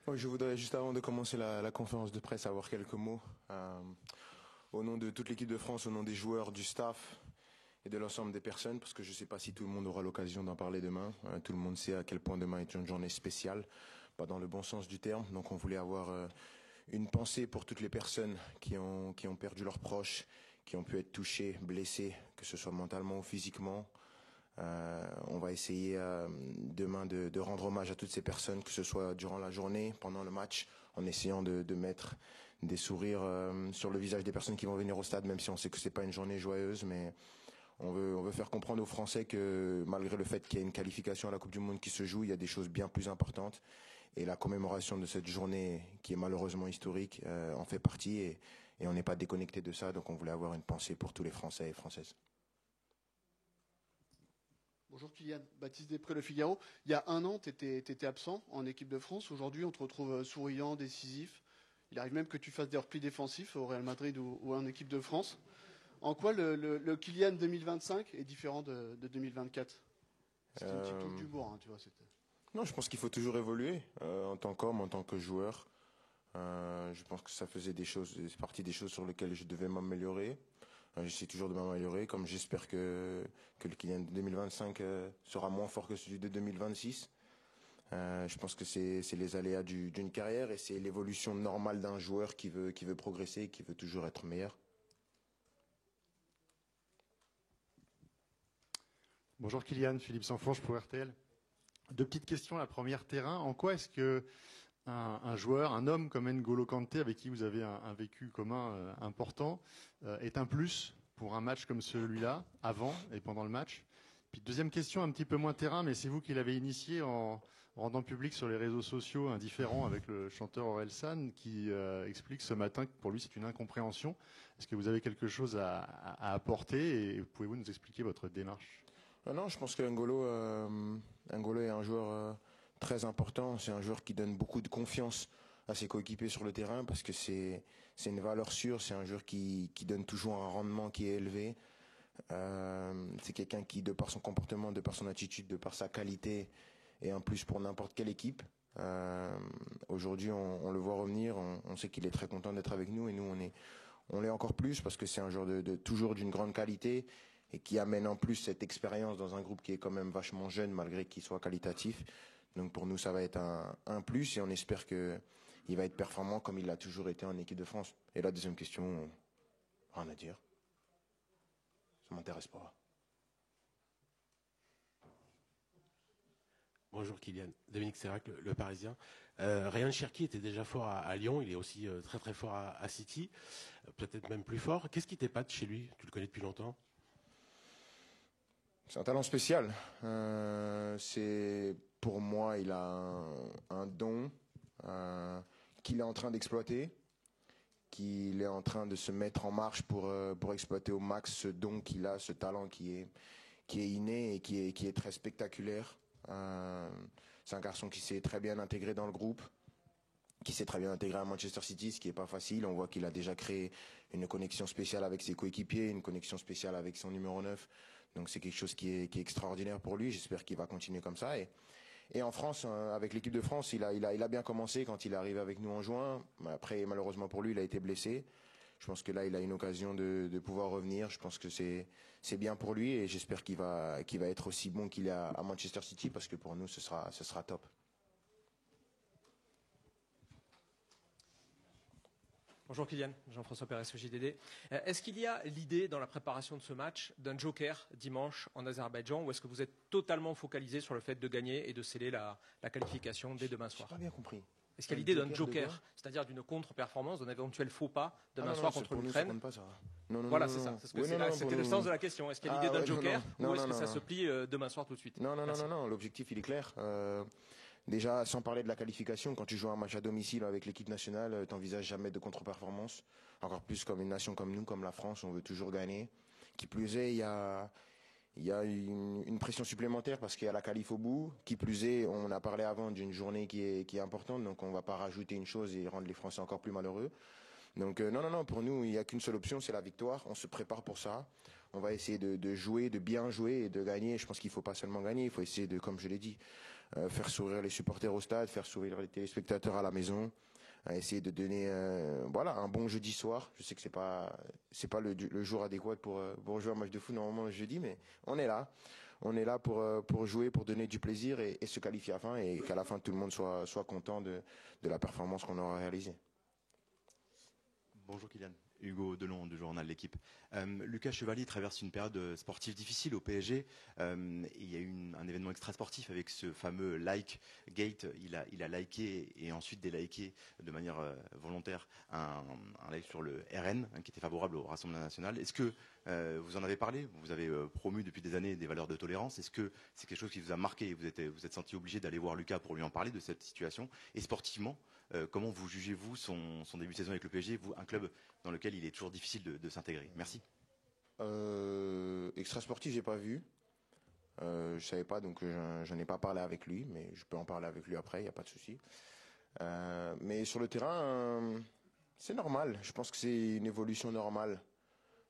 Oui, je voudrais juste avant de commencer la conférence de presse avoir quelques mots au nom de toute l'équipe de France, au nom des joueurs, du staff et de l'ensemble des personnes, parce que je ne sais pas si tout le monde aura l'occasion d'en parler demain. Tout le monde sait à quel point demain est une journée spéciale, pas dans le bon sens du terme. Donc on voulait avoir une pensée pour toutes les personnes qui ont perdu leurs proches, qui ont pu être touchées, blessées, que ce soit mentalement ou physiquement. On va essayer demain de rendre hommage à toutes ces personnes, que ce soit durant la journée, pendant le match, en essayant de mettre des sourires sur le visage des personnes qui vont venir au stade, même si on sait que c'est pas une journée joyeuse, mais on veut faire comprendre aux Français que malgré le fait qu'il y ait une qualification à la Coupe du Monde qui se joue, il y a des choses bien plus importantes. Et la commémoration de cette journée, qui est malheureusement historique, en fait partie et on n'est pas déconnecté de ça. Donc on voulait avoir une pensée pour tous les Français et Françaises. Bonjour Kylian, Baptiste Després, Le Figaro. Il y a un an, tu étais absent en équipe de France. Aujourd'hui, on te retrouve souriant, décisif. Il arrive même que tu fasses des replis défensifs au Real Madrid ou en équipe de France. En quoi le Kylian 2025 est différent de 2024? C'était une petite touche d'humour, hein, tu vois. Non, je pense qu'il faut toujours évoluer en tant qu'homme, en tant que joueur. Je pense que ça faisait c'est partie des choses sur lesquelles je devais m'améliorer. J'essaie toujours de m'améliorer, comme j'espère que le Kylian de 2025 sera moins fort que celui de 2026. Je pense que c'est les aléas d'une carrière et c'est l'évolution normale d'un joueur qui veut progresser et qui veut toujours être meilleur. Bonjour Kylian, Philippe Sanfonge pour RTL. Deux petites questions. La première, terrain. En quoi est-ce que un joueur, un homme comme N'Golo Kanté, avec qui vous avez un vécu commun important, est un plus pour un match comme celui-là, avant et pendant le match? Puis deuxième question, un petit peu moins terrain, mais c'est vous qui l'avez initié en rendant public sur les réseaux sociaux un différend avec le chanteur Orelsan qui explique ce matin que pour lui c'est une incompréhension. Est-ce que vous avez quelque chose à apporter et pouvez-vous nous expliquer votre démarche? Non, je pense que N'Golo est un joueur très important. C'est un joueur qui donne beaucoup de confiance à ses coéquipiers sur le terrain parce que c'est une valeur sûre. C'est un joueur qui donne toujours un rendement qui est élevé. C'est quelqu'un qui, de par son comportement, de par son attitude, de par sa qualité, est un plus pour n'importe quelle équipe. Aujourd'hui, on le voit revenir. On sait qu'il est très content d'être avec nous et nous, on l'est encore plus parce que c'est un joueur toujours d'une grande qualité et qui amène en plus cette expérience dans un groupe qui est quand même vachement jeune malgré qu'il soit qualitatif. Donc pour nous, ça va être un plus et on espère qu'il va être performant comme il l'a toujours été en équipe de France. Et la deuxième question, rien à dire. Ça m'intéresse pas. Bonjour Kylian, Dominique Sérac, le Parisien. Ryan Cherki était déjà fort à Lyon, il est aussi très très fort à City, peut-être même plus fort. Qu'est-ce qui t'épate chez lui? Tu le connais depuis longtemps? C'est un talent spécial. Pour moi, il a un don qu'il est en train d'exploiter, qu'il est en train de se mettre en marche pour exploiter au max ce don qu'il a, ce talent qui est inné et qui est très spectaculaire. C'est un garçon qui s'est très bien intégré dans le groupe, qui s'est très bien intégré à Manchester City, ce qui n'est pas facile. On voit qu'il a déjà créé une connexion spéciale avec ses coéquipiers, une connexion spéciale avec son numéro 9. Donc c'est quelque chose qui est extraordinaire pour lui. J'espère qu'il va continuer comme ça. Et en France, avec l'équipe de France, il a bien commencé quand il est arrivé avec nous en juin. Après, malheureusement pour lui, il a été blessé. Je pense que là, il a une occasion de pouvoir revenir. Je pense que c'est bien pour lui et j'espère qu'il va être aussi bon qu'il est à Manchester City parce que pour nous, ce sera top. Bonjour Kylian, Jean-François Pérez au JDD. Est-ce qu'il y a l'idée dans la préparation de ce match d'un joker dimanche en Azerbaïdjan ou est-ce que vous êtes totalement focalisé sur le fait de gagner et de sceller la qualification dès demain soir? Je n'ai pas bien compris. Est-ce qu'il y a l'idée d'un joker, c'est-à-dire d'une contre-performance, d'un éventuel faux pas demain soir contre l'Ukraine? Voilà, c'est ça. C'était le sens de la question. Est-ce qu'il y a l'idée d'un joker ou est-ce que ça se plie demain soir tout de suite? Non. L'objectif, il est clair. Déjà, sans parler de la qualification, quand tu joues un match à domicile avec l'équipe nationale, tu n'envisages jamais de contre-performance. Encore plus comme une nation comme nous, comme la France, on veut toujours gagner. Qui plus est, il y a une pression supplémentaire parce qu'il y a la qualif au bout. Qui plus est, on a parlé avant d'une journée qui est importante, donc on ne va pas rajouter une chose et rendre les Français encore plus malheureux. Donc non, pour nous, il n'y a qu'une seule option, c'est la victoire. On se prépare pour ça. On va essayer de jouer, de bien jouer et de gagner. Je pense qu'il ne faut pas seulement gagner, il faut essayer de, comme je l'ai dit, faire sourire les supporters au stade, faire sourire les téléspectateurs à la maison, essayer de donner un bon jeudi soir. Je sais que c'est pas le jour adéquat pour jouer un match de foot normalement le jeudi, mais on est là. On est là pour jouer, pour donner du plaisir et se qualifier à la fin, et qu'à la fin tout le monde soit content de la performance qu'on aura réalisée. Bonjour Kylian, Hugo Delon du journal L'Équipe. Lucas Chevalier traverse une période sportive difficile au PSG. Il y a eu un événement extra sportif avec ce fameux like gate. Il a liké et ensuite déliké de manière volontaire un like sur le RN qui était favorable au Rassemblement national. Est-ce que vous en avez parlé? Vous avez promu depuis des années des valeurs de tolérance. Est-ce que c'est quelque chose qui vous a marqué? Vous êtes senti obligé d'aller voir Lucas pour lui en parler de cette situation? Et sportivement, comment vous jugez-vous son début de saison avec le PSG, vous, un club dans lequel il est toujours difficile de s'intégrer? Merci. Extra sportif, j'ai pas vu. Je savais pas, donc j'en ai pas parlé avec lui, mais je peux en parler avec lui après, il n'y a pas de souci. Mais sur le terrain, c'est normal. Je pense que c'est une évolution normale.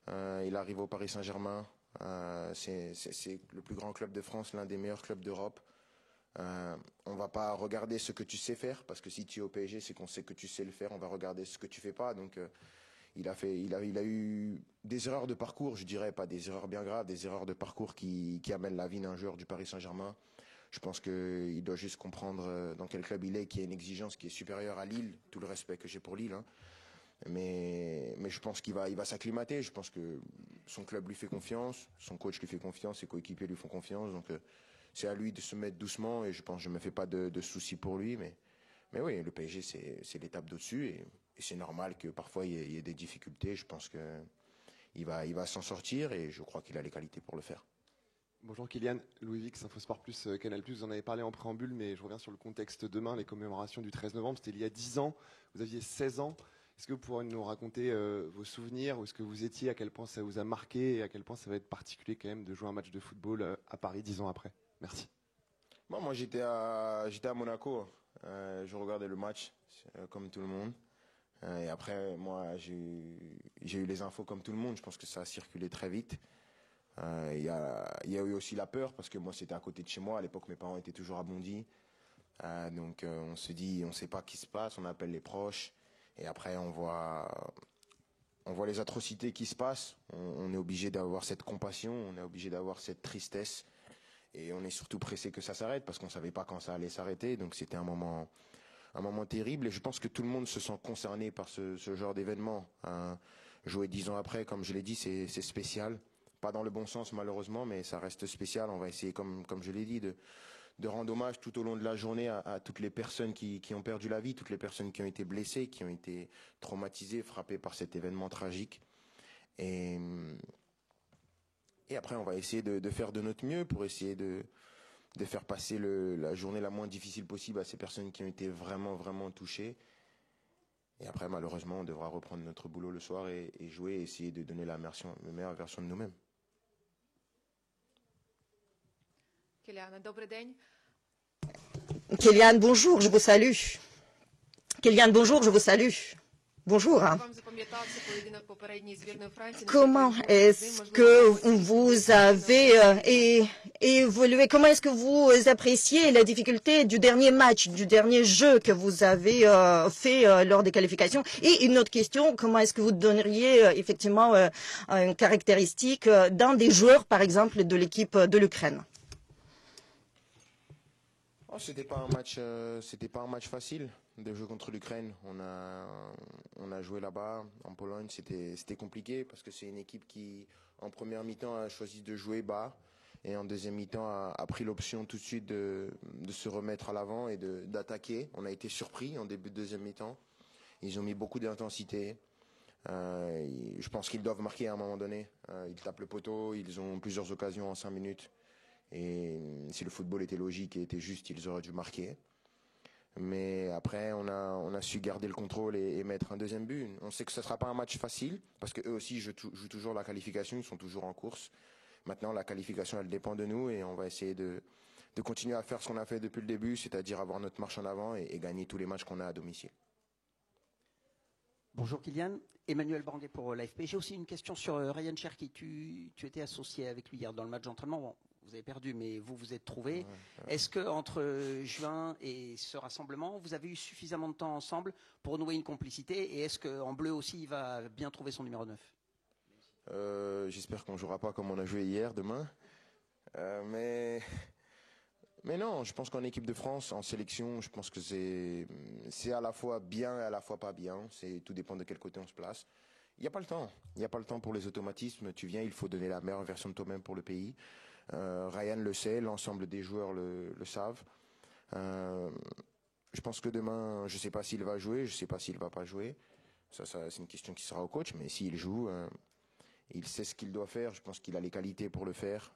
Il arrive au Paris Saint-Germain. C'est le plus grand club de France, l'un des meilleurs clubs d'Europe. On va pas regarder ce que tu sais faire, parce que si tu es au PSG, c'est qu'on sait que tu sais le faire. On va regarder ce que tu fais pas. Donc il a eu des erreurs de parcours, je dirais, pas des erreurs bien graves, des erreurs de parcours qui amènent la vie d'un joueur du Paris Saint-Germain. Je pense qu'il doit juste comprendre dans quel club il est, qu'il y a une exigence qui est supérieure à Lille, tout le respect que j'ai pour Lille. Hein. Mais je pense qu'il va s'acclimater. Je pense que son club lui fait confiance, son coach lui fait confiance, ses coéquipiers lui font confiance. Donc c'est à lui de se mettre doucement, et je pense que je me fais pas de soucis pour lui. Mais oui, le PSG c'est l'étape d'au-dessus, et c'est normal que parfois il y ait des difficultés. Je pense que il va s'en sortir, et je crois qu'il a les qualités pour le faire. Bonjour Kylian, Louis Vix, Infosport Plus, Canal+. Vous en avez parlé en préambule, mais je reviens sur le contexte demain, les commémorations du 13 novembre. C'était il y a 10 ans, vous aviez 16 ans. Est-ce que vous pourriez nous raconter vos souvenirs, où est-ce que vous étiez, à quel point ça vous a marqué, et à quel point ça va être particulier quand même de jouer un match de football à Paris 10 ans après? Merci. Bon, moi j'étais à Monaco, je regardais le match comme tout le monde. Et après, moi j'ai eu les infos comme tout le monde. Je pense que ça a circulé très vite. Il y a eu aussi la peur, parce que moi c'était à côté de chez moi. À l'époque, mes parents étaient toujours à Bondy. Donc on se dit, on ne sait pas ce qui se passe, on appelle les proches. Et après, on voit les atrocités qui se passent. On est obligé d'avoir cette compassion, on est obligé d'avoir cette tristesse. Et on est surtout pressé que ça s'arrête, parce qu'on ne savait pas quand ça allait s'arrêter. Donc c'était un moment terrible. Et je pense que tout le monde se sent concerné par ce genre d'événement. Jouer 10 ans après, comme je l'ai dit, c'est spécial. Pas dans le bon sens malheureusement, mais ça reste spécial. On va essayer, comme je l'ai dit, de rendre hommage tout au long de la journée à toutes les personnes qui ont perdu la vie, toutes les personnes qui ont été blessées, qui ont été traumatisées, frappées par cet événement tragique. Et après, on va essayer de faire de notre mieux pour essayer de faire passer la journée la moins difficile possible à ces personnes qui ont été vraiment, vraiment touchées. Et après, malheureusement, on devra reprendre notre boulot le soir et jouer, et essayer de donner la meilleure version de nous-mêmes. Kylian, bonjour, je vous salue. Kylian, bonjour, je vous salue. Bonjour. Comment est-ce que vous avez évolué? Comment est-ce que vous appréciez la difficulté du dernier match, du dernier jeu que vous avez fait lors des qualifications? Et une autre question, comment est-ce que vous donneriez effectivement une caractéristique d'un des joueurs, par exemple, de l'équipe de l'Ukraine? Oh, c'était pas un match facile de jouer contre l'Ukraine. On a joué là-bas en Pologne, c'était compliqué, parce que c'est une équipe qui en première mi-temps a choisi de jouer bas, et en deuxième mi-temps a pris l'option tout de suite de se remettre à l'avant et d'attaquer. On a été surpris en début de deuxième mi-temps. Ils ont mis beaucoup d'intensité. Je pense qu'ils doivent marquer à un moment donné. Ils tapent le poteau, ils ont plusieurs occasions en 5 minutes. Et si le football était logique et était juste, ils auraient dû marquer. Mais après, on a su garder le contrôle et mettre un deuxième but. On sait que ce ne sera pas un match facile, parce qu'eux aussi jouent toujours la qualification, ils sont toujours en course. Maintenant, la qualification, elle dépend de nous, et on va essayer de continuer à faire ce qu'on a fait depuis le début, c'est-à-dire avoir notre marche en avant et gagner tous les matchs qu'on a à domicile. Bonjour Kylian, Emmanuel Brandet pour l'AFP. J'ai aussi une question sur Ryan Cherki. Tu étais associé avec lui hier dans le match d'entraînement. Bon, vous avez perdu, mais vous vous êtes trouvés. Est-ce que entre juin et ce rassemblement, vous avez eu suffisamment de temps ensemble pour nouer une complicité? Et est-ce qu'en bleu aussi, il va bien trouver son numéro 9? J'espère qu'on jouera pas comme on a joué hier, demain. Mais non, je pense qu'en équipe de France, en sélection, je pense que c'est à la fois bien et à la fois pas bien. Tout dépend de quel côté on se place. Il n'y a pas le temps. Il n'y a pas le temps pour les automatismes. Tu viens, il faut donner la meilleure version de toi-même pour le pays. Ryan le sait, l'ensemble des joueurs le savent. Je pense que demain, je ne sais pas s'il va jouer, je ne sais pas s'il va pas jouer. Ça c'est une question qui sera au coach, mais s'il joue, il sait ce qu'il doit faire. Je pense qu'il a les qualités pour le faire.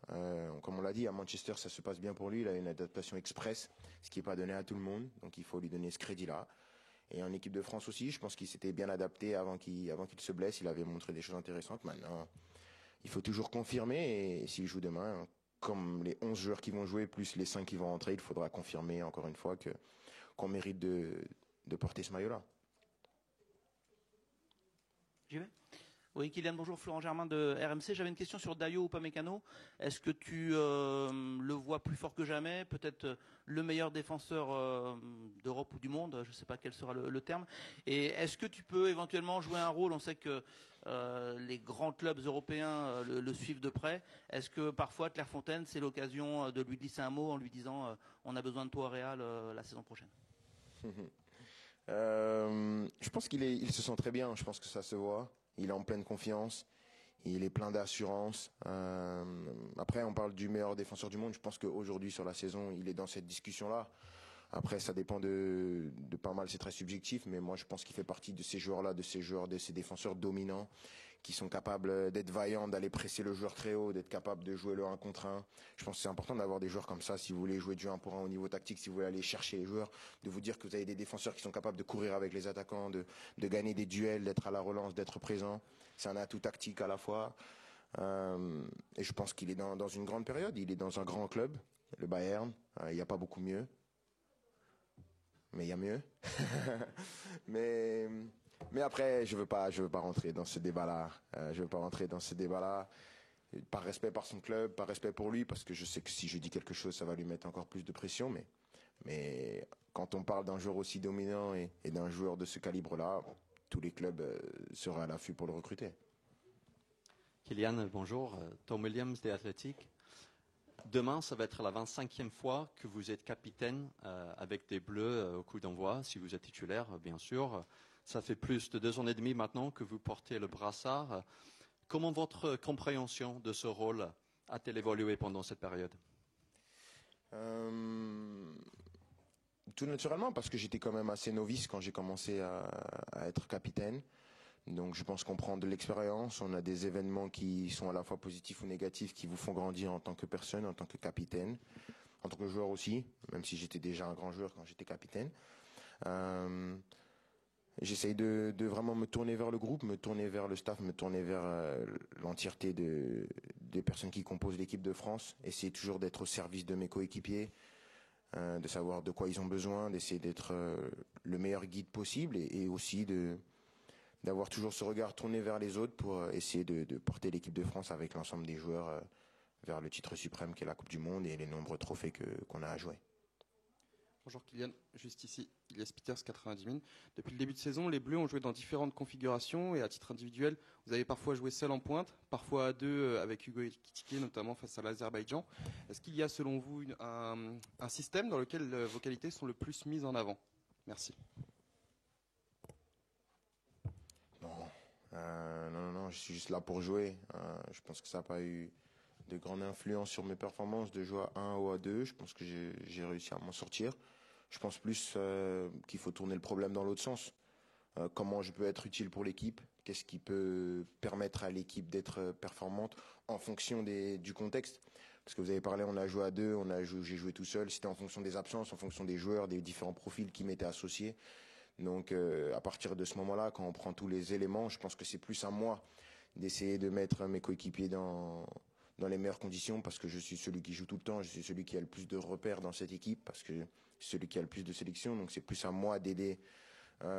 Comme on l'a dit, à Manchester, ça se passe bien pour lui. Il a une adaptation express, ce qui n'est pas donné à tout le monde. Donc il faut lui donner ce crédit-là. Et en équipe de France aussi, je pense qu'il s'était bien adapté avant qu'il se blesse. Il avait montré des choses intéressantes. Maintenant, il faut toujours confirmer. Et s'il joue demain, comme les 11 joueurs qui vont jouer, plus les 5 qui vont rentrer, il faudra confirmer encore une fois qu'on mérite de porter ce maillot-là. J'y vais ? Oui, Kylian, bonjour, Florent Germain de RMC. J'avais une question sur Dayo Upamecano. Est-ce que tu le vois plus fort que jamais, peut-être le meilleur défenseur d'Europe ou du monde, je ne sais pas quel sera le terme. Et est-ce que tu peux éventuellement jouer un rôle? On sait que les grands clubs européens le suivent de près. Est-ce que parfois Clairefontaine, c'est l'occasion de lui glisser un mot en lui disant on a besoin de toi au Real la saison prochaine? Je pense qu'il se sent très bien. Je pense que ça se voit. Il est en pleine confiance, il est plein d'assurance. Après, on parle du meilleur défenseur du monde. Je pense qu'aujourd'hui, sur la saison, il est dans cette discussion-là. Après, ça dépend de pas mal, c'est très subjectif, mais moi, je pense qu'il fait partie de ces joueurs-là, de ces défenseurs dominants, qui sont capables d'être vaillants, d'aller presser le joueur très haut, d'être capables de jouer le 1 contre 1. Je pense que c'est important d'avoir des joueurs comme ça, si vous voulez jouer du 1 pour 1 au niveau tactique, si vous voulez aller chercher les joueurs, de vous dire que vous avez des défenseurs qui sont capables de courir avec les attaquants, de gagner des duels, d'être à la relance, d'être présent. C'est un atout tactique à la fois. Et je pense qu'il est dans une grande période, il est dans un grand club, le Bayern. Il n'y a pas beaucoup mieux. Mais il y a mieux. Mais après, je veux pas rentrer dans ce débat-là. Je veux pas rentrer dans ce débat-là. Par respect par son club, par respect pour lui, parce que je sais que si je dis quelque chose, ça va lui mettre encore plus de pression. Mais quand on parle d'un joueur aussi dominant et d'un joueur de ce calibre-là, tous les clubs seraient à l'affût pour le recruter. Kylian, bonjour. Tom Williams des Athletic. Demain, ça va être la 25e fois que vous êtes capitaine avec des Bleus au coup d'envoi, si vous êtes titulaire, bien sûr. Ça fait plus de 2 ans et demi maintenant que vous portez le brassard. Comment votre compréhension de ce rôle a-t-elle évolué pendant cette période? Tout naturellement, parce que j'étais quand même assez novice quand j'ai commencé à être capitaine. Donc je pense qu'on prend de l'expérience, on a des événements qui sont à la fois positifs ou négatifs, qui vous font grandir en tant que personne, en tant que capitaine, en tant que joueur aussi, même si j'étais déjà un grand joueur quand j'étais capitaine. J'essaye de vraiment me tourner vers le groupe, me tourner vers le staff, me tourner vers l'entièreté des personnes qui composent l'équipe de France, essayer toujours d'être au service de mes coéquipiers, de savoir de quoi ils ont besoin, d'essayer d'être le meilleur guide possible et aussi d'avoir toujours ce regard tourné vers les autres pour essayer de porter l'équipe de France avec l'ensemble des joueurs vers le titre suprême qui est la Coupe du Monde et les nombreux trophées qu'on a à jouer. Bonjour Kylian, juste ici, Ilias Peters, 90 000. Depuis le début de saison, les Bleus ont joué dans différentes configurations et à titre individuel, vous avez parfois joué seul en pointe, parfois à deux avec Hugo Ekitike, notamment face à l'Azerbaïdjan. Est-ce qu'il y a selon vous un système dans lequel vos qualités sont le plus mises en avant? Merci. Non, je suis juste là pour jouer. Je pense que ça n'a pas eu de grande influence sur mes performances de jouer à 1 ou à 2. Je pense que j'ai réussi à m'en sortir. Je pense plus qu'il faut tourner le problème dans l'autre sens. Comment je peux être utile pour l'équipe? Qu'est-ce qui peut permettre à l'équipe d'être performante en fonction du contexte? Parce que vous avez parlé, on a joué à 2, j'ai joué tout seul. C'était en fonction des absences, en fonction des joueurs, des différents profils qui m'étaient associés. Donc à partir de ce moment-là, quand on prend tous les éléments, je pense que c'est plus à moi d'essayer de mettre mes coéquipiers dans les meilleures conditions, parce que je suis celui qui joue tout le temps, je suis celui qui a le plus de repères dans cette équipe, parce que je suis celui qui a le plus de sélection. Donc c'est plus à moi d'aider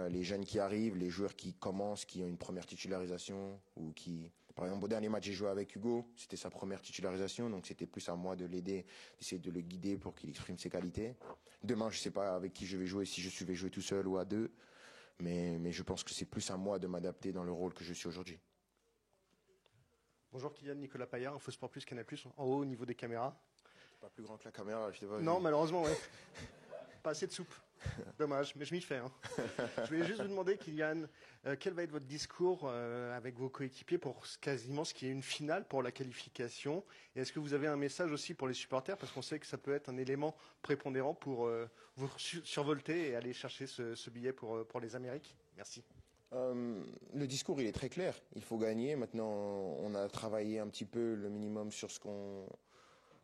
les jeunes qui arrivent, les joueurs qui commencent, qui ont une première titularisation ou qui Par exemple, au dernier match, j'ai joué avec Hugo. C'était sa première titularisation, donc c'était plus à moi de l'aider, d'essayer de le guider pour qu'il exprime ses qualités. Demain, je ne sais pas avec qui je vais jouer, si je vais jouer tout seul ou à deux. Mais je pense que c'est plus à moi de m'adapter dans le rôle que je suis aujourd'hui. Bonjour Kylian, Nicolas Paillard, InfoSport Plus, Canal+, en haut au niveau des caméras. Pas plus grand que la caméra, je sais pas. Non, malheureusement, ouais. Pas assez de soupe. Dommage, mais je m'y fais. Hein. Je voulais juste vous demander, Kylian, quel va être votre discours avec vos coéquipiers pour quasiment ce qui est une finale pour la qualification? Et est-ce que vous avez un message aussi pour les supporters? Parce qu'on sait que ça peut être un élément prépondérant pour vous survolter et aller chercher ce billet pour les Amériques. Merci. Le discours, il est très clair. Il faut gagner. Maintenant, on a travaillé un petit peu le minimum sur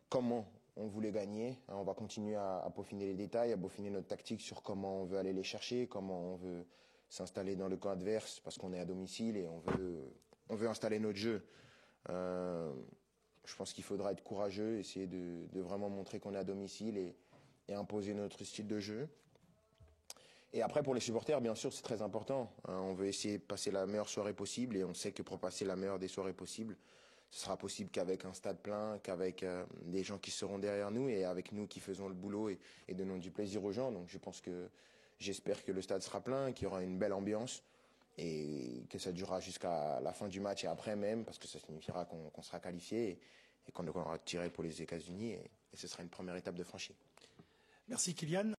comment on voulait gagner. On va continuer à peaufiner les détails, à peaufiner notre tactique sur comment on veut aller les chercher, comment on veut s'installer dans le camp adverse parce qu'on est à domicile et on veut installer notre jeu. Je pense qu'il faudra être courageux, essayer de vraiment montrer qu'on est à domicile et imposer notre style de jeu. Et après, pour les supporters, bien sûr, c'est très important. On veut essayer de passer la meilleure soirée possible et on sait que pour passer la meilleure des soirées possibles, ce sera possible qu'avec un stade plein, qu'avec des gens qui seront derrière nous et avec nous qui faisons le boulot et donnons du plaisir aux gens. Donc j'espère que le stade sera plein, qu'il y aura une belle ambiance et que ça durera jusqu'à la fin du match et après même, parce que ça signifiera qu'on sera qualifié et qu'on aura tiré pour les États-Unis et ce sera une première étape de franchie. Merci Kylian.